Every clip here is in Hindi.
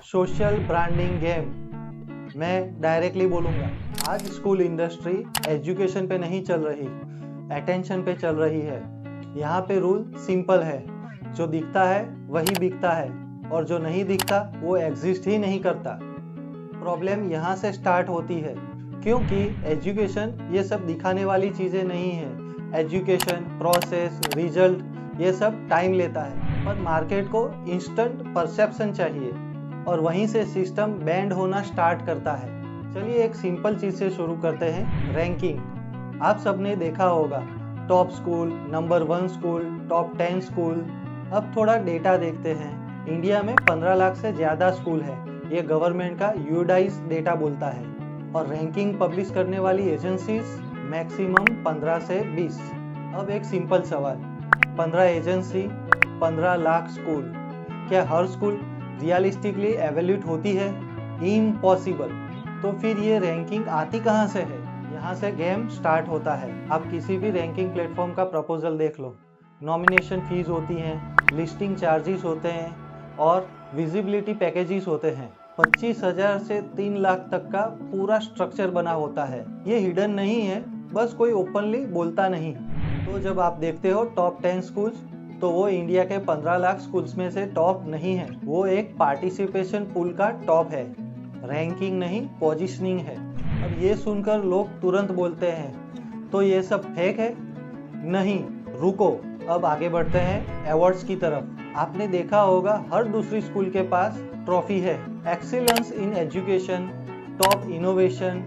Social branding game. मैं डायरेक्टली बोलूँगा, आज स्कूल इंडस्ट्री एजुकेशन पे नहीं चल रही, अटेंशन पे चल रही है। यहाँ पे रूल सिंपल है, जो दिखता है वही बिकता है और जो नहीं दिखता वो एग्जिस्ट ही नहीं करता। प्रॉब्लम यहाँ से स्टार्ट होती है, क्योंकि एजुकेशन ये सब दिखाने वाली चीज़ें नहीं है। एजुकेशन, प्रोसेस, रिजल्ट ये सब टाइम लेता है, पर मार्केट को इंस्टेंट परसेप्शन चाहिए और वहीं से सिस्टम बैंड होना स्टार्ट करता है। चलिए एक सिंपल चीज़ से शुरू करते हैं, रैंकिंग। आप सबने देखा होगा, top school, number 1 school, top 10 school. अब थोड़ा डेटा देखते हैं। इंडिया में 15 लाख से ज़्यादा स्कूल है, ये गवर्नमेंट का यूडाइस डेटा बोलता है। और रैंकिंग पब्लिश करने वाली एजेंसीज मैक्सिमम 15 से 20। अब एक सिंपल सवाल, 15 एजेंसी, 15 लाख स्कूल, क्या हर स्कूल रियलिस्टिकली एवेल्यूट होती है? इम्पॉसिबल। तो फिर ये रैंकिंग आती कहाँ से है? यहाँ से गेम स्टार्ट होता है। आप किसी भी रैंकिंग प्लेटफॉर्म का प्रपोजल देख लो, नॉमिनेशन फीस होती हैं, लिस्टिंग चार्जेस होते हैं और विजिबिलिटी पैकेजेस होते हैं। 25,000 से 3 लाख तक का पूरा स्ट्रक्चर बना होता है। ये हिडन नहीं है, बस कोई ओपनली बोलता नहीं। तो जब आप देखते हो टॉप 10 स्कूल्स, तो वो इंडिया के 15 लाख स्कूल्स में से टॉप नहीं है, वो एक पार्टिसिपेशन पूल का टॉप है। रैंकिंग नहीं, पोजीशनिंग है। अब ये सुनकर लोग तुरंत बोलते हैं, तो ये सब फेक है? नहीं, रुको, अब आगे बढ़ते हैं अवार्ड्स की तरफ। आपने देखा होगा हर दूसरी स्कूल के पास ट्रॉफी है। Excellence in education, top innovation,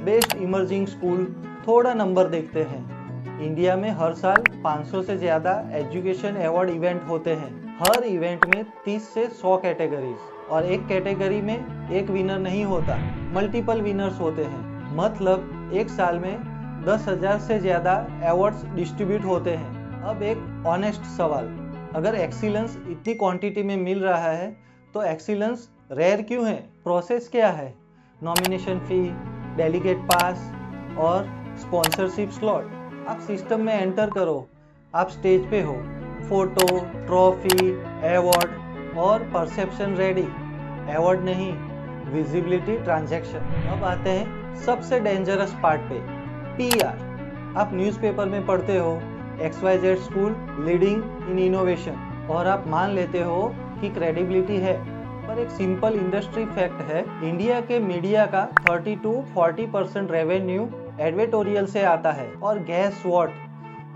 best emerging school. थोड़ा नंबर देखते हैं। इंडिया में हर साल 500 से ज़्यादा एजुकेशन अवार्ड इवेंट होते हैं। हर इवेंट में 30 से 100 कैटेगरीज, और एक कैटेगरी में एक विनर नहीं होता, मल्टीपल विनर्स होते हैं। मतलब एक साल में 10,000 से ज़्यादा अवार्ड्स डिस्ट्रीब्यूट होते हैं। अब एक ऑनेस्ट सवाल, अगर एक्सीलेंस इतनी क्वांटिटी में मिल रहा है तो एक्सीलेंस रेयर क्यों है? प्रोसेस क्या है? नॉमिनेशन फी, डेलीगेट पास और स्पॉन्सरशिप स्लॉट। आप सिस्टम में एंटर करो, आप स्टेज पे हो, फोटो, ट्रॉफी, अवार्ड और परसेप्शन रेडी। अवार्ड नहीं, विजिबिलिटी ट्रांजैक्शन। अब आते हैं सबसे डेंजरस पार्ट पे, पीआर। आप न्यूज़पेपर में पढ़ते हो XYZ school leading in innovation, और आप मान लेते हो कि क्रेडिबिलिटी है। पर एक सिंपल इंडस्ट्री फैक्ट है, इंडिया के मीडिया का 30 to 40% रेवेन्यू एडवर्टोरियल से आता है। और guess what,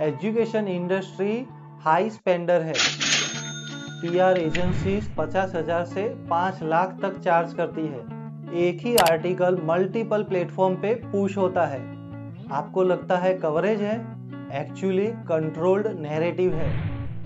education industry high spender है। पीआर एजेंसीज 50,000 से 5 लाख तक चार्ज करती है। एक ही आर्टिकल मल्टीपल प्लेटफॉर्म पे पुश होता है। आपको लगता है कवरेज है, एक्चुअली कंट्रोल्ड नैरेटिव है।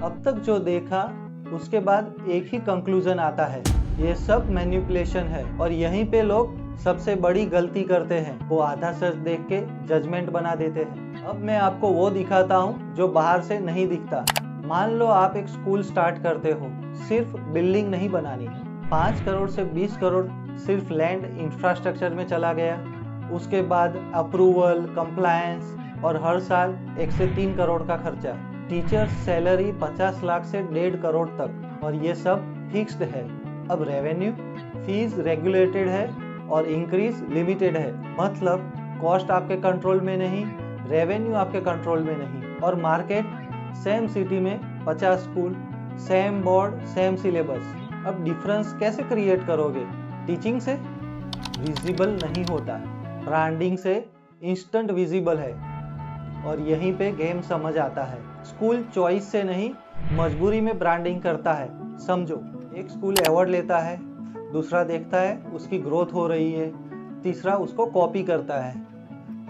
अब तक जो देखा उसके बाद एक ही कंक्लूजन आता है, ये सब मैनिपुलेशन है। और यहीं पे लोग सबसे बड़ी गलती करते हैं, वो आधा सच देख के जजमेंट बना देते हैं। अब मैं आपको वो दिखाता हूँ जो बाहर से नहीं दिखता। मान लो आप एक स्कूल स्टार्ट करते हो, सिर्फ बिल्डिंग नहीं बनानी, 5 करोड़ से 20 करोड़ सिर्फ लैंड इंफ्रास्ट्रक्चर में चला गया। उसके बाद अप्रूवल, कंप्लायंस और हर साल 1 से 3 करोड़ का खर्चा। टीचर्स सैलरी 50 लाख से 1.5 करोड़ तक, और ये सब फिक्स्ड है। अब रेवेन्यू, फीस रेगुलेटेड है और इंक्रीज लिमिटेड है। मतलब कॉस्ट आपके कंट्रोल में नहीं, रेवेन्यू आपके कंट्रोल में नहीं। और मार्केट, सेम सिटी में 50 school, same board, same syllabus. अब डिफरेंस कैसे क्रिएट करोगे? टीचिंग से? विजिबल नहीं होता, ब्रांडिंग से इंस्टेंट विजिबल है। और यहीं पे गेम समझ आता है। स्कूल चॉइस से नहीं, मजबूरी में ब्रांडिंग करता है। समझो, एक स्कूल अवार्ड लेता है, दूसरा देखता है उसकी ग्रोथ हो रही है, तीसरा उसको कॉपी करता है,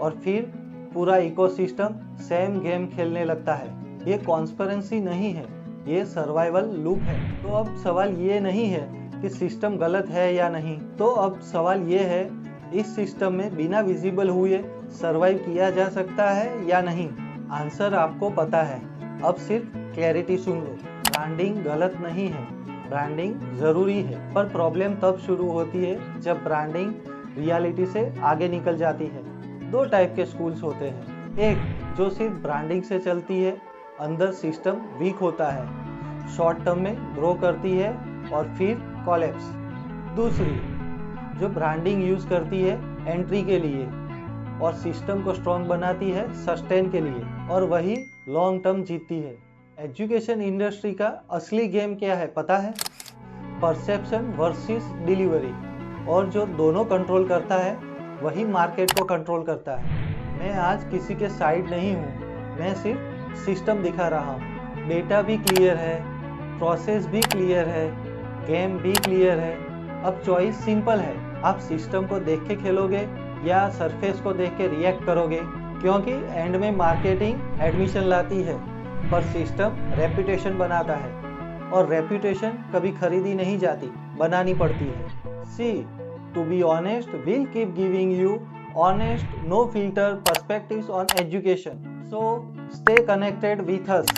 और फिर पूरा इकोसिस्टम सेम गेम खेलने लगता है। ये कॉन्स्पिरेंसी नहीं है, ये सर्वाइवल लूप है। तो अब सवाल ये नहीं है कि सिस्टम गलत है या नहीं, तो अब सवाल ये है, इस सिस्टम में बिना विजिबल हुए सर्वाइव किया जा सकता है या नहीं? आंसर आपको पता है। अब सिर्फ क्लैरिटी सुन लो, ब्रांडिंग गलत नहीं है, ब्रांडिंग जरूरी है। पर प्रॉब्लम तब शुरू होती है जब ब्रांडिंग रियलिटी से आगे निकल जाती है। 2 टाइप के स्कूल्स होते हैं, एक जो सिर्फ ब्रांडिंग से चलती है, अंदर सिस्टम वीक होता है, शॉर्ट टर्म में ग्रो करती है और फिर कॉलेप्स। दूसरी जो ब्रांडिंग यूज करती है एंट्री के लिए और सिस्टम को स्ट्रॉन्ग बनाती है सस्टेन के लिए, और वही लॉन्ग टर्म जीतती है। एजुकेशन इंडस्ट्री का असली गेम क्या है पता है? परसेप्शन वर्सेस डिलीवरी, और जो दोनों कंट्रोल करता है वही मार्केट को कंट्रोल करता है। मैं आज किसी के साइड नहीं हूँ, मैं सिर्फ सिस्टम दिखा रहा हूँ। डेटा भी क्लियर है, प्रोसेस भी क्लियर है, गेम भी क्लियर है। अब चॉइस सिंपल है, आप सिस्टम को देख के खेलोगे या सरफेस को देख के रिएक्ट करोगे, क्योंकि एंड में मार्केटिंग एडमिशन लाती है पर सिस्टम रेपुटेशन बनाता है, और रेपुटेशन कभी खरीदी नहीं जाती, बनानी पड़ती है। See, to be honest, we'll keep giving you honest, no filter perspectives on education. So stay connected with us.